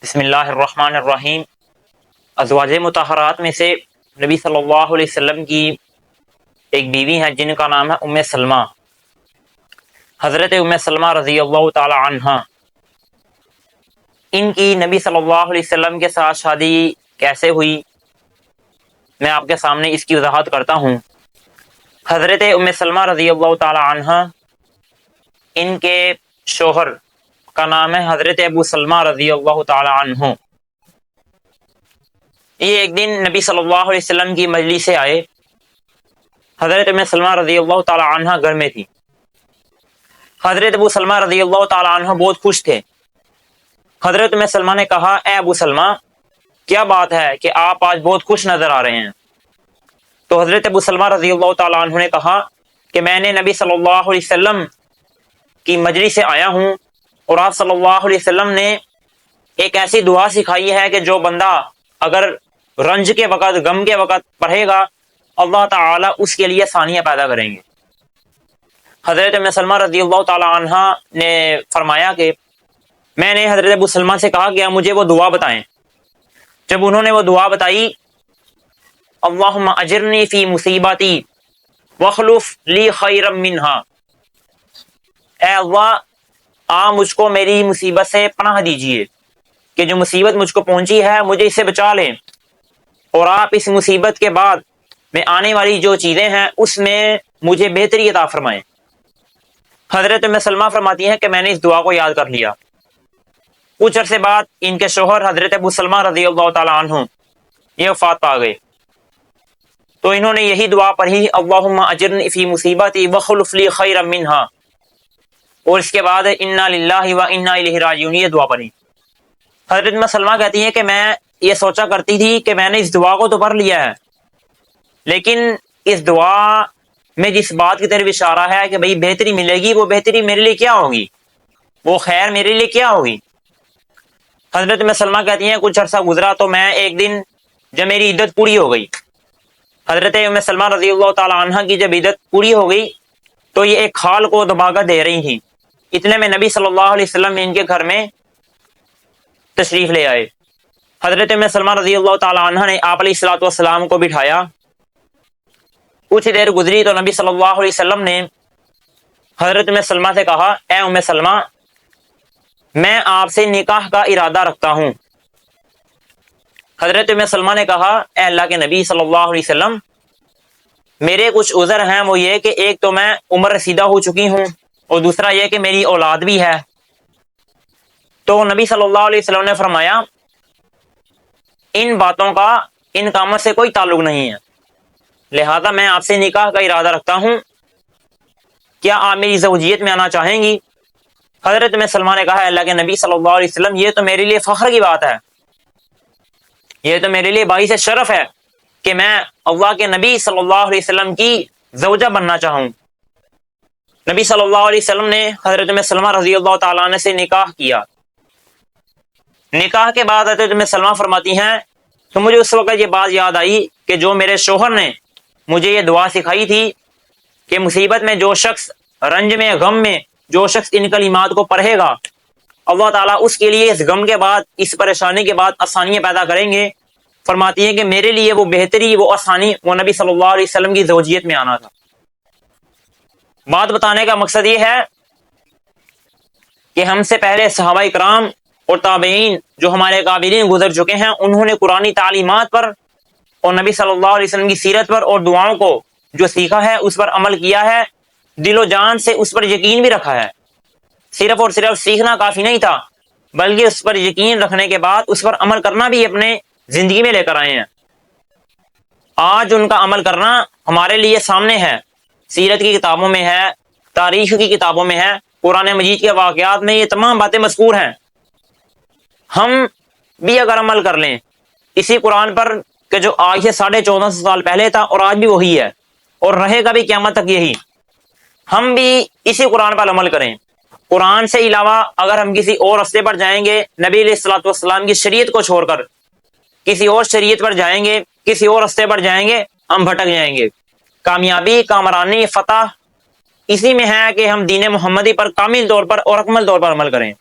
بسم اللہ الرحمن الرحیم۔ ازواج مطہرات میں سے نبی صلی اللہ علیہ وسلم کی ایک بیوی ہیں جن کا نام ہے ام سلمہ۔ حضرت ام سلمہ رضی اللہ تعالی عنہ، ان کی نبی صلی اللہ علیہ وسلم کے ساتھ شادی کیسے ہوئی، میں آپ کے سامنے اس کی وضاحت کرتا ہوں۔ حضرت ام سلمہ رضی اللہ تعالی عنہ، ان کے شوہر کا نام ہے حضرت ابو سلمہ رضی اللہ تعالی عنہ۔ یہ ایک دن نبی صلی اللہ علیہ وسلم کی مجلس سے آئے۔ حضرت ام سلمہ رضی اللہ تعالی عنہ گھر میں تھی۔ حضرت ابو سلمہ رضی اللہ تعالی عنہ بہت خوش تھے۔ حضرت ام سلمہ نے کہا، اے ابو سلمہ، کیا بات ہے کہ آپ آج بہت خوش نظر آ رہے ہیں؟ تو حضرت ابو سلمہ رضی اللہ تعالی عنہ نے کہا کہ میں نے نبی صلی اللہ علیہ وسلم کی مجلس سے آیا ہوں، اور آپ صلی اللہ علیہ وسلم نے ایک ایسی دعا سکھائی ہے کہ جو بندہ اگر رنج کے وقت، غم کے وقت پڑھے گا، اللہ تعالیٰ اس کے لیے آسانیاں پیدا کریں گے۔ حضرت ام سلمہ رضی اللہ تعالی عنہ نے فرمایا کہ میں نے حضرت ابو سلمہ سے کہا کہ مجھے وہ دعا بتائیں۔ جب انہوں نے وہ دعا بتائی، اللہم اجرنی فی مصیبتی واخلف لی خیرا منہا، اے اللہ، آپ مجھ کو میری مصیبت سے پناہ دیجئے کہ جو مصیبت مجھ کو پہنچی ہے مجھے اس سے بچا لیں، اور آپ اس مصیبت کے بعد میں آنے والی جو چیزیں ہیں اس میں مجھے بہتری عطا فرمائیں۔ حضرت ام سلمہ فرماتی ہیں کہ میں نے اس دعا کو یاد کر لیا۔ کچھ عرصے بعد ان کے شوہر حضرت ابو سلمہ رضی اللہ تعالی عنہ یہ وفات پا گئے، تو انہوں نے یہی دعا پڑھی، اللہم اجرنی فی مصیبتی واخلف لی خیرا منہا، اور اس کے بعد انا للہ و انا الیہ راجعون یہ دعا پڑھی۔ حضرت ام سلمہ کہتی ہیں کہ میں یہ سوچا کرتی تھی کہ میں نے اس دعا کو تو پڑھ لیا ہے، لیکن اس دعا میں جس بات کی طرف اشارہ ہے کہ بھئی بہتری ملے گی، وہ بہتری میرے لیے کیا ہوگی، وہ خیر میرے لیے کیا ہوگی۔ حضرت ام سلمہ کہتی ہیں کچھ عرصہ گزرا تو میں ایک دن جب میری عدت پوری ہو گئی، حضرت ام سلمہ رضی اللہ تعالی عنہ کی جب عدت پوری ہو گئی تو یہ ایک کھال کو دبا کر دے رہی تھی، اتنے میں نبی صلی اللہ علیہ وسلم ان کے گھر میں تشریف لے آئے۔ حضرت ام سلمہ رضی اللہ تعالی عنہ نے آپ علیہ الصلوۃ والسلام کو بٹھایا۔ کچھ دیر گزری تو نبی صلی اللہ علیہ وسلم نے حضرت ام سلمہ سے کہا، اے ام سلمہ، میں آپ سے نکاح کا ارادہ رکھتا ہوں۔ حضرت ام سلمہ نے کہا، اے اللہ کے نبی صلی اللہ علیہ وسلم، میرے کچھ عذر ہیں، وہ یہ کہ ایک تو میں عمر رسیدہ ہو چکی ہوں، اور دوسرا یہ کہ میری اولاد بھی ہے۔ تو نبی صلی اللہ علیہ وسلم نے فرمایا، ان باتوں کا ان کاموں سے کوئی تعلق نہیں ہے، لہذا میں آپ سے نکاح کا ارادہ رکھتا ہوں، کیا آپ میری زوجیت میں آنا چاہیں گی؟ حضرت ام سلمہ نے کہا، اللہ کے نبی صلی اللہ علیہ وسلم، یہ تو میرے لیے فخر کی بات ہے، یہ تو میرے لیے باعث شرف ہے کہ میں اللہ کے نبی صلی اللہ علیہ وسلم کی زوجہ بننا چاہوں۔ نبی صلی اللہ علیہ وسلم نے حضرت ام سلمہ رضی اللہ تعالیٰ عنہ سے نکاح کیا۔ نکاح کے بعد حضرت ام سلمہ فرماتی ہیں تو مجھے اس وقت یہ بات یاد آئی کہ جو میرے شوہر نے مجھے یہ دعا سکھائی تھی کہ مصیبت میں جو شخص، رنج میں، غم میں جو شخص ان کلمات کو پڑھے گا، اللہ تعالیٰ اس کے لیے اس غم کے بعد، اس پریشانی کے بعد آسانیاں پیدا کریں گے۔ فرماتی ہیں کہ میرے لیے وہ بہتری، وہ آسانی، وہ نبی صلی اللہ علیہ وسلم کی زوجیت میں آنا تھا۔ بات بتانے کا مقصد یہ ہے کہ ہم سے پہلے صحابہ کرام اور تابعین جو ہمارے قابلین گزر چکے ہیں، انہوں نے قرآنی تعلیمات پر اور نبی صلی اللہ علیہ وسلم کی سیرت پر اور دعاؤں کو جو سیکھا ہے اس پر عمل کیا ہے، دل و جان سے اس پر یقین بھی رکھا ہے۔ صرف اور صرف سیکھنا کافی نہیں تھا، بلکہ اس پر یقین رکھنے کے بعد اس پر عمل کرنا بھی اپنے زندگی میں لے کر آئے ہیں۔ آج ان کا عمل کرنا ہمارے لیے سامنے ہے، سیرت کی کتابوں میں ہے، تاریخ کی کتابوں میں ہے، قرآن مجید کے واقعات میں یہ تمام باتیں مذکور ہیں۔ ہم بھی اگر عمل کر لیں اسی قرآن پر کہ جو آج سے 1450 سال پہلے تھا اور آج بھی وہی ہے اور رہے گا بھی قیامت تک یہی، ہم بھی اسی قرآن پر عمل کریں۔ قرآن سے علاوہ اگر ہم کسی اور راستے پر جائیں گے، نبی علیہ الصلوۃ والسلام کی شریعت کو چھوڑ کر کسی اور شریعت پر جائیں گے، کسی اور راستے پر جائیں گے، ہم بھٹک جائیں گے۔ کامیابی، کامرانی، فتح اسی میں ہے کہ ہم دین محمدی پر کامل طور پر اور اکمل طور پر عمل کریں۔